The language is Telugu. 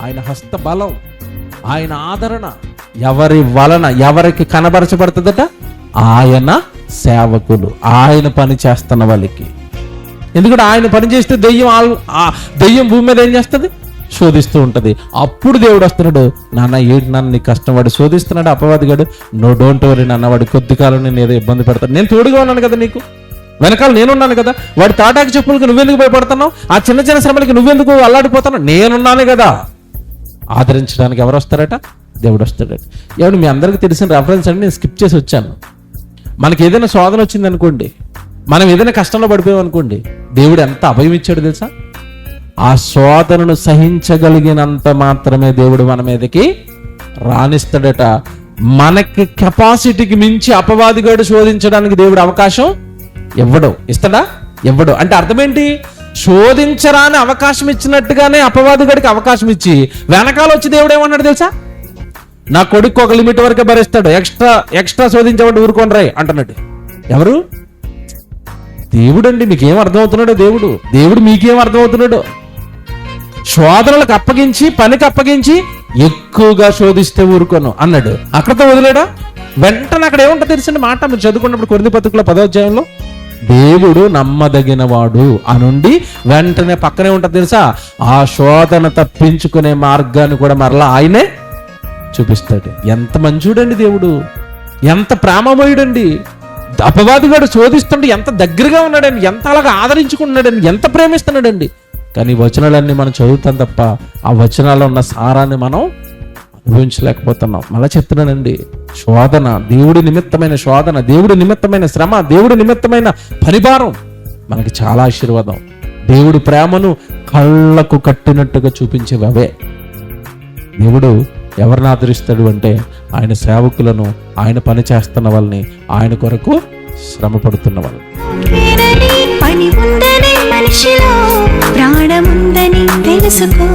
ఆయన హస్తబలం, ఆయన ఆదరణ ఎవరి వలన ఎవరికి కనబరచబడుతుందట? ఆయన సేవకులు, ఆయన పని చేస్తున్న వాళ్ళకి. ఎందుకంటే ఆయన పని చేస్తే దెయ్యం భూమి మీద ఏం చేస్తుంది? శోధిస్తూ ఉంటుంది. అప్పుడు దేవుడు వస్తున్నాడు, నాన్న ఏంటి నాన్న నీ కష్టం, వాడు శోధిస్తున్నాడు అపవాదిగాడు, నో డోంట్ వరీ నాన్న, వాడి కొద్ది కాలం నేను ఏదో ఇబ్బంది పెడతాను, నేను తోడుగా ఉన్నాను కదా, నీకు వెనకాల నేనున్నాను కదా, వాడి తాటాకి చెప్పులకి నువ్వెందుకు భయపడుతున్నావు, ఆ చిన్న చిన్న శ్రమలకి నువ్వెందుకు అల్లాడిపోతున్నావు, నేనున్నాను కదా. ఆదరించడానికి ఎవరు వస్తారట? దేవుడు వస్తాడట. ఎవడు మీ అందరికీ తెలిసిన రెఫరెన్స్ అని నేను స్కిప్ చేసి వచ్చాను. మనకి ఏదైనా శోధన వచ్చింది అనుకోండి, మనం ఏదైనా కష్టంలో పడిపోయాం అనుకోండి, దేవుడు ఎంత అభయం ఇచ్చాడు తెలుసా? ఆ శోధనను సహించగలిగినంత మాత్రమే దేవుడు మన మీదకి రాణిస్తాడట. మనకి కెపాసిటీకి మించి అపవాదిగాడు శోధించడానికి దేవుడు అవకాశం ఇవ్వడు. ఇస్తాడా? ఇవ్వడు. అంటే అర్థం ఏంటి? శోధించరాని అవకాశం ఇచ్చినట్టుగానే అపవాదిగాడికి అవకాశం ఇచ్చి వెనకాల వచ్చి దేవుడు ఏమన్నాడు తెలుసా? నా కొడుకు ఒక లిమిట్ వరకే భరిస్తాడు, ఎక్స్ట్రా శోధించేవాడు ఊరుకొని రాయి అంటున్నాడు. ఎవరు? దేవుడు అండి. మీకేం అర్థమవుతున్నాడో దేవుడు మీకేం అర్థమవుతున్నాడో? శోధనలకు అప్పగించి, పనికి అప్పగించి ఎక్కువగా శోధిస్తే ఊరుకోను అన్నాడు. అక్కడతో వదిలేడా? వెంటనే అక్కడ ఏముంటుంది తెలిసిన మాట మీరు చదువుకున్నప్పుడు కొరింథీ పత్రికలో 10వ అధ్యాయంలో, దేవుడు నమ్మదగిన వాడు అనుండి వెంటనే పక్కనే ఉంటుంది తెలుసా, ఆ శోధన తప్పించుకునే మార్గాన్ని కూడా మరలా ఆయనే చూపిస్తాడు. ఎంత మంచోడండి దేవుడు, ఎంత ప్రేమమయుడండి. అపవాదిగాడు శోధిస్తుంటే ఎంత దగ్గరగా ఉన్నాడండి, ఎంత అలాగా ఆదరించుకున్నాడండి, ఎంత ప్రేమిస్తున్నాడండి. కానీ వచనాలన్నీ మనం చదువుతాం తప్ప ఆ వచనాల్లో ఉన్న సారాన్ని మనం అనుభవించలేకపోతున్నాం. మళ్ళీ చెప్తున్నానండి, శోధన, దేవుడి నిమిత్తమైన శోధన, దేవుడి నిమిత్తమైన శ్రమ, దేవుడి నిమిత్తమైన పనిభారం మనకి చాలా ఆశీర్వాదం. దేవుడి ప్రేమను కళ్ళకు కట్టినట్టుగా చూపించేవి అవే. దేవుడు ఎవరిని ఆదరిస్తాడు అంటే ఆయన సేవకులను, ఆయన పని చేస్తున్న వాళ్ళని, ఆయన కొరకు శ్రమ పడుతున్న వాళ్ళు. పని ఉందని మనిషిలో ప్రాణముందని తెలుసుకో.